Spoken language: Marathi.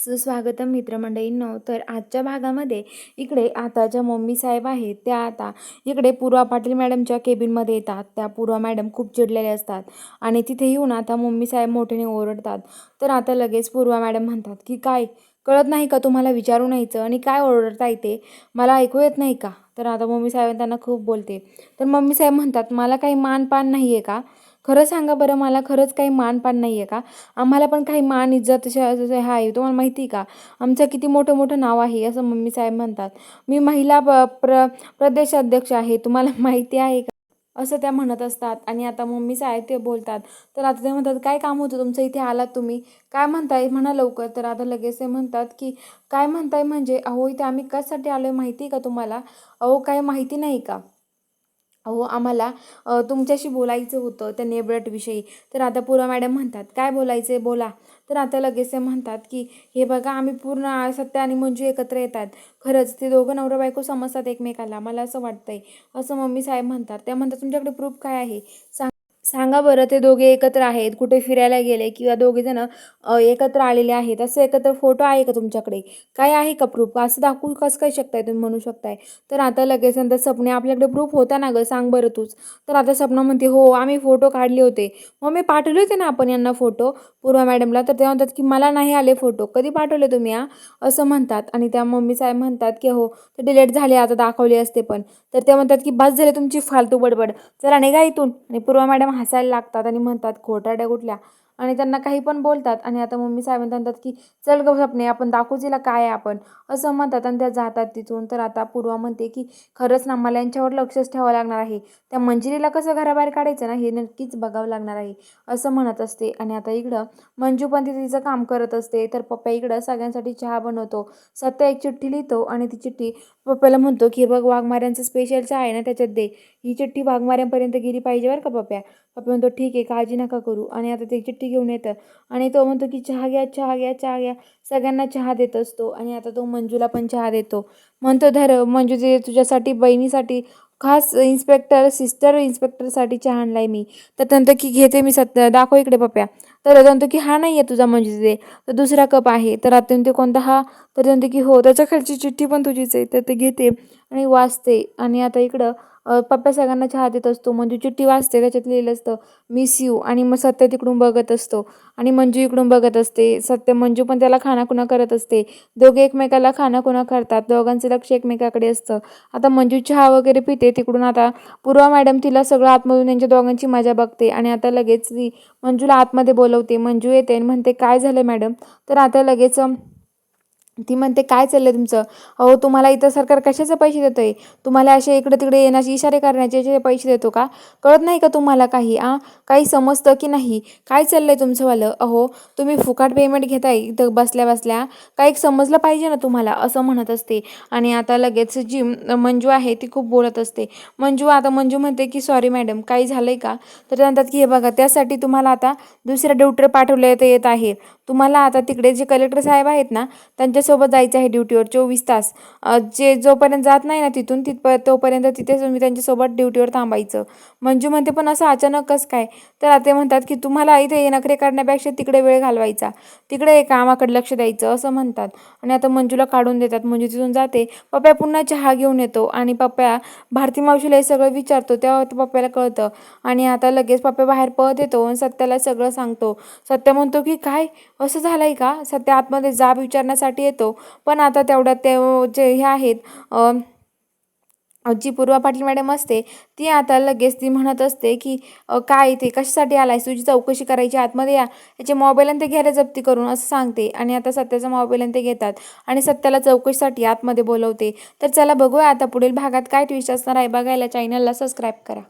सुस्वागतम मित्रमंडळींनो. तर आजच्या भागामध्ये इकडे आता ज्या मम्मी साहेब आहेत त्या आता इकडे पूर्वा पाटील मॅडमच्या केबिनमध्ये येतात. त्या पूर्वा मॅडम खूप चिडलेल्या असतात आणि तिथे येऊन आता मम्मी साहेब मोठ्याने ओरडतात. तर आता लगेच पूर्वा मॅडम म्हणतात की काय कळत नाही का तुम्हाला, विचारून यायचं आणि काय ओरडताय ते मला ऐकू येत नाही का. तर आता मम्मी साहेब त्यांना खूप बोलते. तर मम्मी साहेब म्हणतात मला काही मानपान नाही आहे का, खरं सांगा बरं, मला खरंच काही मानपान नाही आहे का, आम्हाला पण काही मान इज्जत जसे आहे तुम्हाला माहिती का, आमचं किती मोठं मोठं नाव आहे असं मम्मी साहेब म्हणतात. मी महिला प्रदेश अध्यक्ष आहे, तुम्हाला माहिती आहे का, असं त्या म्हणत असतात. आणि आता मम्मी साहेब ते बोलतात. तर आता ते म्हणतात काय काम होतं तुमचं, इथे आलात तुम्ही, काय म्हणताय म्हणा लवकर. तर आता लगेच ते म्हणतात की काय म्हणताय म्हणजे, अहो इथे आम्ही कशासाठी आलोय माहिती का तुम्हाला, अहो काय माहिती नाही का, अहो आम्हाला तुमच्याशी बोलायचं होतं त्या नेबरटविषयी. तर आता पूर्वा मॅडम म्हणतात काय बोलायचं आहे बोला. तर आता लगेच ते म्हणतात की हे बघा आम्ही पूर्ण सत्य आणि मंजू एकत्र येतात, खरंच ते दोघं नवरा बायको समजतात एकमेकाला, मला असं वाटतंय, असं मम्मी साहेब म्हणतात. त्या म्हणतात तुमच्याकडे प्रूफ काय आहे, सांगा बरं, ते दोघे एकत्र आहेत, कुठे फिरायला गेले किंवा दोघे जण एकत्र आलेले आहेत, असं एकत्र फोटो आहे का तुमच्याकडे, काय आहे का प्रूफ, असं दाखवू कसं काय शकताय तुम्ही म्हणू शकताय. तर आता लगेच नंतर सपने आपल्याकडे प्रूफ होता ना गं, सांग बरं तूच. तर आता सपना म्हणते हो आम्ही फोटो काढले होते, मग मी पाठवले होते ना आपण यांना फोटो पूर्वा मॅडमला. तर ते म्हणतात की मला नाही आले फोटो, कधी पाठवले तुम्ही असं म्हणतात. आणि त्या मम्मी साहेब म्हणतात की हो ते डिलीट झाले, आता दाखवले असते पण. तर ते म्हणतात की बस झाले तुमची फालतू बडबड, चला निघा इथून. आणि पूर्वा मॅडम हसायला लागतात आणि म्हणतात खोटाड्या कुठल्या, आणि त्यांना काही पण बोलतात. आणि आता मम्मी साहेब म्हणतात की चल ग सपने आपण दाखवू तिला काय आहे आपण, असं म्हणतात आणि त्या जातात तिथून. तर आता पूर्वा म्हणते की खरंच ना मला यांच्यावर लक्षच ठेवावं लागणार आहे, त्या मंजिरीला कसं घराबाहेर काढायचं ना हे नक्कीच बघावं लागणार आहे, असं म्हणत असते. आणि आता इकडं मंजू पण तिथे तिचं काम करत असते. तर पप्पा इकडं सगळ्यांसाठी चहा बनवतो. सत्य एक चिठ्ठी लिहितो आणि ती चिठ्ठी पप्पाला म्हणतो की हे बघ वाघमाऱ्यांचं स्पेशल चहा आहे ना त्याच्यात दे, ही चिठ्ठी वाघमाऱ्यांपर्यंत गेली पाहिजे बरं का पप्प्या. पप्पा म्हणतो ठीक आहे काळजी नका करू. आणि आता ते चिठ्ठी घेऊन येतं आणि तो म्हणतो की चहा घ्या चहा घ्या चहा घ्या, सगळ्यांना चहा देत असतो. आणि आता तो मंजूला पण चहा देतो, म्हणतो धर मंजू जे तुझ्यासाठी बहिणीसाठी खास इन्स्पेक्टर सिस्टर इन्स्पेक्टरसाठी चहा आणलाय मी. तर म्हणतो की घेते मी सत्य, दाखव इकडे पप्प्या. तर म्हणतो की हा नाही आहे तुझा मंजू दे, तर दुसरा कप आहे. तर आता म्हणते कोणता हा, तर म्हणते की हो त्याच्या खालची चिठ्ठी पण तुझीच आहे. तर ते घेते आणि वाचते. आणि आता इकडं पप्पा सगळ्यांना चहा देत असतो, मंजू चिठ्ठी वाचते, त्याच्यात लिहिलं असतं मिस यू. आणि मग सत्य तिकडून बघत असतो आणि मंजू इकडून बघत असते. सत्य मंजू पण त्याला खानाखुणा करत असते, दोघे एकमेकाला खानाखुणा करतात, दोघांचं लक्ष एकमेकाकडे असतं. आता मंजू चहा वगैरे पिते तिकडून. आता पूर्वा मॅडम तिला सगळं आतमधून यांच्या दोघांची मजा बघते. आणि आता लगेच ती मंजूला आतमध्ये बोलवते. मंजू येते आणि म्हणते काय झालं मॅडम. तर आता लगेच ती म्हणते काय चाललंय तुमचं, अहो तुम्हाला इथं सरकार कशाचे पैसे देतोय, तुम्हाला असे इकडे तिकडे येण्याचे इशारे करण्याचे पैसे देतो का, कळत नाही का तुम्हाला काही काही समजतं की नाही, काय चाललंय तुमचंवालं, अहो तुम्ही फुकाट पेमेंट घेताय इथं बसल्या बसल्या, काही समजलं पाहिजे ना तुम्हाला, असं म्हणत असते. आणि आता लगेच जी मंजू आहे ती खूप बोलत असते. मंजू म्हणते की सॉरी मॅडम काही झालंय का. तर ते म्हणतात की हे बघा त्यासाठी तुम्हाला आता दुसऱ्या ड्युटीवर पाठवले येत आहे, तुम्हाला आता तिकडे जे कलेक्टर साहेब आहेत ना त्यांच्यासोबत जायचं आहे ड्युटीवर 24 तास, जे जोपर्यंत जात नाही ना तिथून तोपर्यंत तिथेच तुम्ही त्यांच्यासोबत ड्युटीवर थांबायचं. मंजू म्हणते पण असं अचानक कसं काय. तर आता ते म्हणतात की तुम्हाला इथे नखरे काढण्यापेक्षा तिकडे वेळ घालवायचा, तिकडे कामाकडे लक्ष द्यायचं, असं म्हणतात. आणि आता मंजूला काढून देतात, मंजू तिथून जाते. पप्पा पुन्हा चहा घेऊन येतो आणि पप्पा भारती मावशीला हे सगळं विचारतो, तेव्हा पप्पाला कळतं. आणि आता लगेच पप्पा बाहेर पळत येतो आणि सत्याला सगळं सांगतो. सत्य म्हणतो की काय असं झालंय का. सत्य आतमध्ये जाब विचारण्यासाठी येतो, पण आता तेवढ्यात ते जे हे आहेत जी पूर्वा पाटील मॅडम असते ती आता लगेच ती म्हणत असते की काय ते कशासाठी आलायस, तुझी चौकशी करायची, आतमध्ये या, याचे मोबाईल आणि ते घ्यायला जप्ती करून, असं सांगते. आणि आता सत्याचा मोबाईल आणि ते घेतात आणि सत्याला चौकशीसाठी आतमध्ये बोलवते. तर चला बघूया आता पुढील भागात काय ट्विस्ट असणार आहे, बघायला चॅनलला सबस्क्राईब करा.